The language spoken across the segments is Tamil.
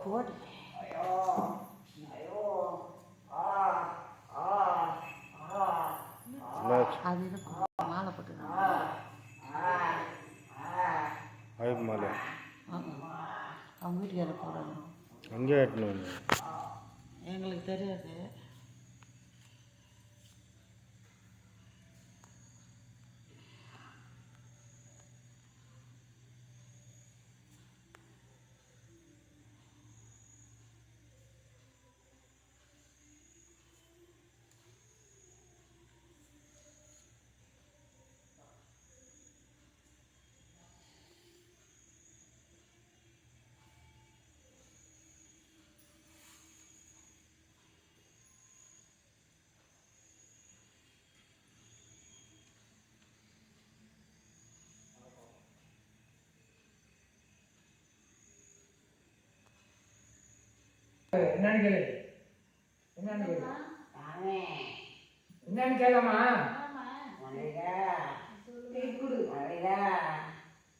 போடு. ஐயோ ஐயோ ஆ ஆ ஆ அது இருக்கும் மாலை போட்டுருக்காங்க. ஐயப்ப மாலை அவங்க வீட்டுக்கு போடணும். அங்கே எட்டணும். எங்களுக்கு தெரியாது. என்னன்னு கேளு. என்னன்னு கேளம்மா.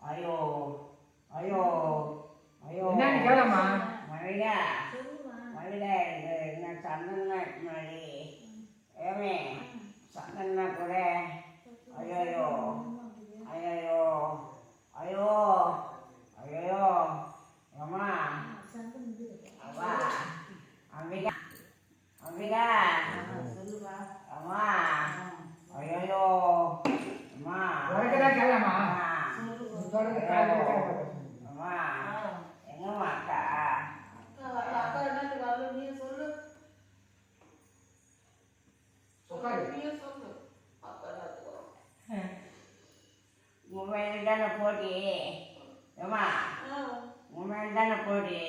ஐயோ ஐயோ ஐயோ என்னன்னு கேளம்மா. மழையா மழையா என்ன சந்தனா மாதிரி ஏமே சந்தனா கூட ஐயோ ஐயோ ஐயோ ஐயோ அம்மா அம்மா அம்பிகா அம்பிகா அம்மா ஐயோ அம்மா உனக்குதான் கேளம்மா. அம்மா எங்கம்மா அக்கா உண்மையில தானே போட்டி ஏம்மா உண்மையில தானே போட்டி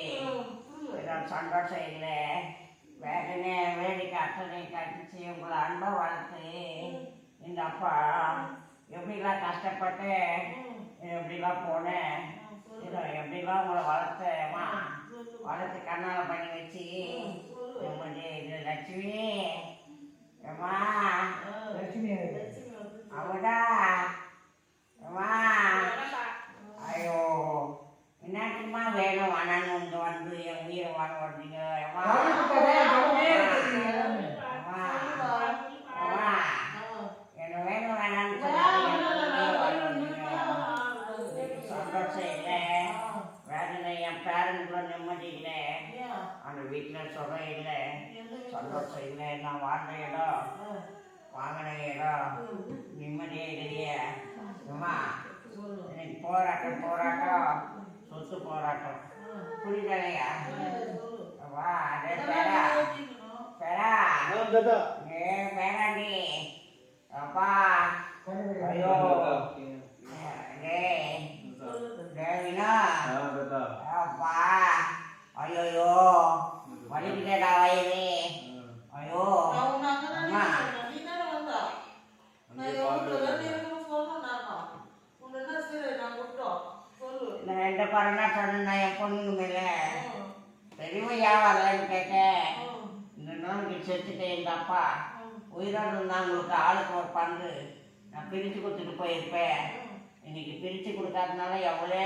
சந்தோஷம் இல்லை வேதனை வேடிக்கை அத்தனை கட்டிச்சு உங்களை அன்பை வளர்த்து இந்த அப்பா எப்படிலாம் கஷ்டப்பட்டு எப்படிலாம் போனேன் எப்படிலாம் உங்களை வளர்த்தேம்மா வளர்த்து கண்ணால் பண்ணி வச்சு இது லட்சுமி ஏம்மா லட்சுமி அவடா ஏம்மா ஐயோ என்னக்குமா வேணும் வேணான்னு வந்து என் உயிரை வாங்க வந்தீங்க ஏம்மா என்ன வேணும் வேணான்னு சந்தோஷம் இல்லை வேதனை என் பேரனுக்குள்ள நிம்மதி இல்லை அந்த வீட்டில் சுகம் இல்லை சந்தோஷம் இல்லை நான் வாழ்ந்த இடம் வாங்கின இடம் நிம்மதியே இல்லையே அம்மா எனக்கு போராட்டம் போராட்டம் சொத்து போராட்டம் புரிதலையா வா அதே பேரா பேரா ஏ பேராண்டி அப்பா ஐயோ தேவினா அப்பா ஐயோ வலிக்கிட்டா வயது ஐயோ அம்மா ரெண்டு பரனா சொன்னேன் என் பொண்ணுங்க மேல பெரியவையா வரலன்னு கேட்டேன். இந்த நாளைக்கு செத்துட்டேன் எங்கள் அப்பா உயிரோடு இருந்தால் உங்களுக்கு ஆளுக்கு ஒரு பங்கு நான் பிரித்து கொடுத்துட்டு போயிருப்பேன். இன்னைக்கு பிரித்து கொடுக்காதனால எவ்வளோ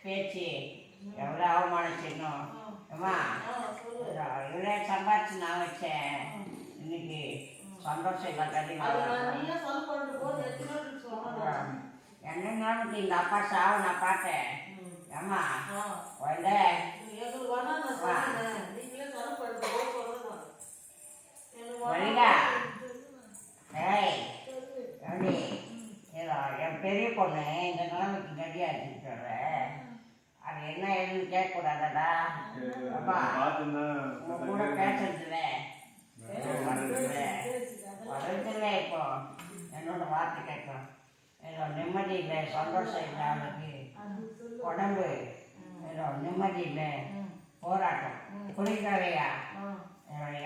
பேச்சு எவ்வளோ அவமானிச்சிடணும் ஏம்மா இவ்வளோ சம்பாதிச்சு நான் வச்சேன். இன்னைக்கு சந்தோஷம் இல்லை கண்டிப்பாக என்னன்னாலும் இந்த அப்பா சாவை நான் பார்த்தேன் ஏம்மா வந்த வழிடா ஏய் எப்படி என் பெரிய பொண்ணு இந்த நிலைமைக்கு கடியா இருக்கின்ற அது என்ன ஏதுன்னு கேட்கக்கூடாதடா அப்பா உங்க கூட பேசுறதுல வளர்த்துல இப்போ என்னோட வார்த்தை கேட்கும் ஏதோ நிம்மதி இல்லை சந்தோஷம் இல்லை அவளுக்கு உடம்பு ஏதோ நிம்மதி இல்லை போராட்டம் புரியுதாவையா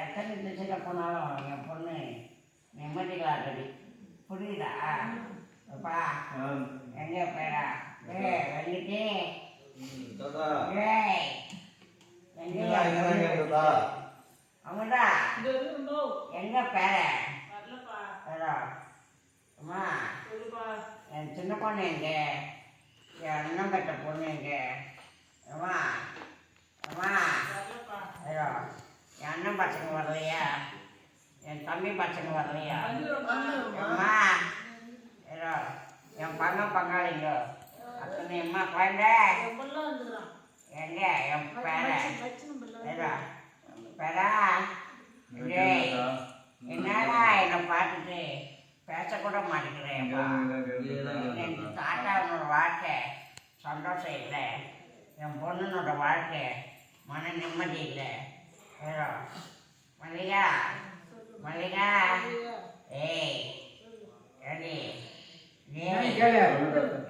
எத்தனை திசையில் போனாலும் என் பொண்ணு நிம்மதிகளாகடி புரியுதா அப்பா எங்க பேரா வந்துட்டு அவங்கடா எங்க பேர அம்மா என் சின்ன பொண்ணு எங்க என் அண்ணன் பெற்ற பொண்ணு எங்க அம்மா அம்மா அண்ணன் பசங்க வரலையா? என் தம்பி பசங்க வரலையா? அம்மா ஏதோ என் பங்காளிங்க அத்தனை அம்மா குழந்தை எங்க என் பேரன் ஏதோ பேரா என்னடா என்னை பார்த்துட்டு பேசக்கூட மாட்டேங்கிறேன்ப்பா. என் தாத்தாவோட வாழ்க்கை சந்தோஷம் இல்லை, என் பொண்ணுனோட வாழ்க்கை மன நிம்மதி இல்லை. ஏதோ மல்லிகா மல்லிகா ஏய் ஏடி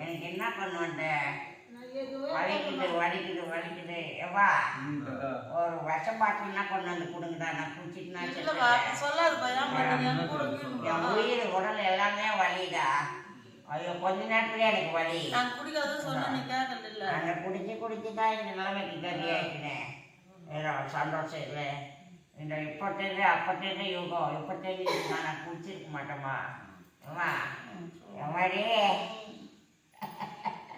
எனக்கு என்ன பண்ணுவேன்ட்ட வலிக்குது எவ்வா ஒரு விஷம் பாட்டினா கொண்டு வந்து கொடுங்கடா, நான் குடிச்சிட்டுனா என் உயிர் உடல் எல்லாமே வலிடா. ஐயோ கொஞ்ச நேரத்துலயே எனக்கு வலி. அந்த குடிச்சு தான் இந்த நிலைமைக்கு கதி ஆயிடுனேன். ஏதோ சந்தோஷம் இல்லை. இந்த இப்போத்தேருந்து அப்போத்தேருந்து யுகம் இப்போத்தேருந்து நான் குடிச்சிருக்க மாட்டேம்மா. அம்மா எம்மாடி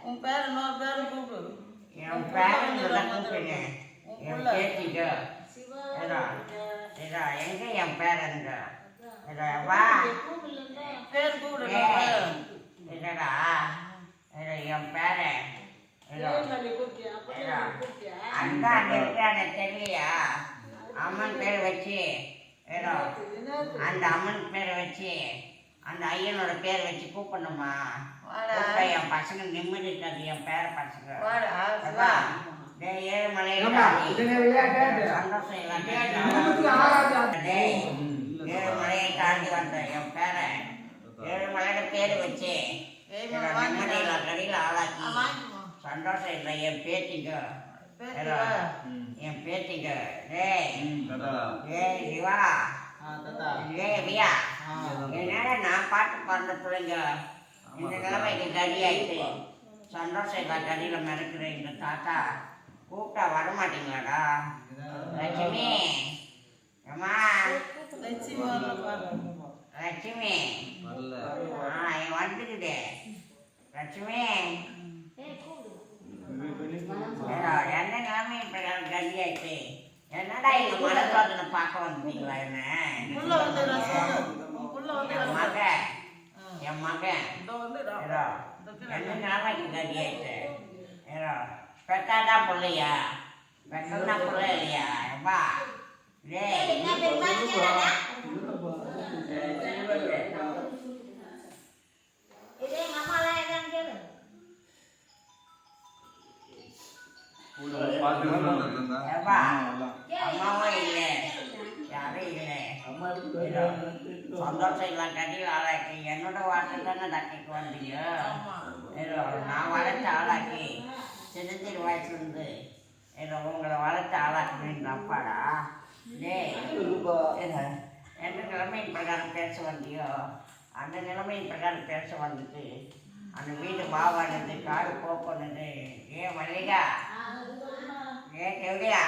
உன் பேர் இன்னொரு பேரும் கூப்பிடு. என் பேரன் கூப்பிடுங்க. என் பேத்திக்கோ ஏதோ ஏதோ எங்க என் பேரனுங்க ஏதோ வா பேர் கூப்பிடு. இல்லடா ஏதோ என் பேரன் ஏதோ அந்த இருக்கிறான தெரியலையா? அம்மன் பேர் வச்சு ஏதோ அந்த அம்மன் பேரை வச்சு அந்த ஐயனோட பேர் வச்சு கூப்பிடணுமா? என் பசங்க நிம்மதி இருக்காது. என் பேர பசங்க ஏழுமலையில சந்தோஷம் ஏழுமலையை தாண்டி வந்த என் பேரன் ஏழுமலையில பேர் வச்சு நிம்மதியில கடையில் ஆளாக்கி சந்தோஷம் இல்லை. என் பேத்திங்க என் பேத்திங்க ஏய் சிவா ரியா என்னால நான் பாட்டு பிறந்த பிள்ளைங்க இந்த நிலைமைக்கு கடி ஆயிட்டு சந்தோஷம் இல்லை. கடியில் மிதக்கிற இந்த தாத்தா கூப்பிட்டா வரமாட்டீங்களாடா? லட்சுமி அம்மா லட்சுமி என் வந்துக்குது லட்சுமி எந்த நிலைமை இப்போ கடி ஆயிட்டு என்னடா எங்க மனசோதனை பார்க்க வந்துட்டீங்களா? என்ன என் மகன் ஏதோ என்ன நிலைமைக்கு கதி ஆயிட்டு ஏதோ பெத்தாதான் பிள்ளையா? பெத்தா பிள்ளை இல்லையா? எப்பா அம்மாவும் இல்லை யாரும் இல்லை. சந்தோஷம் இல்லை கடியில் ஆளாக்கி என்னோட வார்த்தை தானே டக்கைக்கு வந்தீங்க. ஏதோ நான் வளர்த்து ஆளாக்கி சின்னத்திரு வயசுலேருந்து ஏதோ உங்களை வளர்த்து ஆளாக்குறீங்க அப்பாடா. எந்த நிலைமையின் பிரகாரம் பேச வந்தியோ அந்த நிலைமையின் பிரகாரம் பேச வந்துட்டு அந்த வீடு வாவானது காடு போனது. மல்லிகா கெவடியா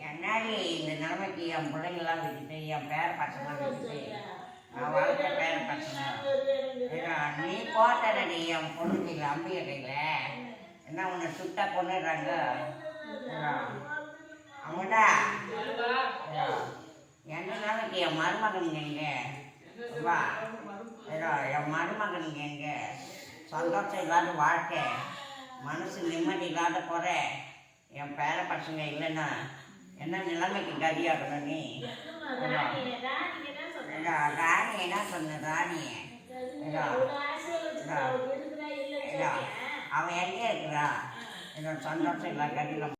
என்னாடி இந்த நிலைமைக்கு என் பிள்ளைங்களாம் விட்டுட்டு என் பேர பசங்களாம் விட்டுட்டு நான் வளர்த்த பேர பசங்க நீ போட்டடி என் பொண்ணுக்கு இல்லை அம்பிகை கையில் என்ன உன்னை சுட்டா கொண்டுடுறாங்க அவங்கடா. எந்த நிலைமைக்கு என் மருமகனுங்க எங்கே வா ஏதோ என் மருமகனுங்க எங்கே சந்தோஷம் இல்லாத வாழ்க்கை மனசு நிம்மதி இல்லாத குறை என் பேர பசங்க இல்லைன்னா என்ன நிலைமைக்கு கதியாகணும்? நீ ராணி என்ன சொன்ன ராணி அவன் எங்கே இருக்கிறா? என்னோட சந்தோஷம் இல்லை கதியில்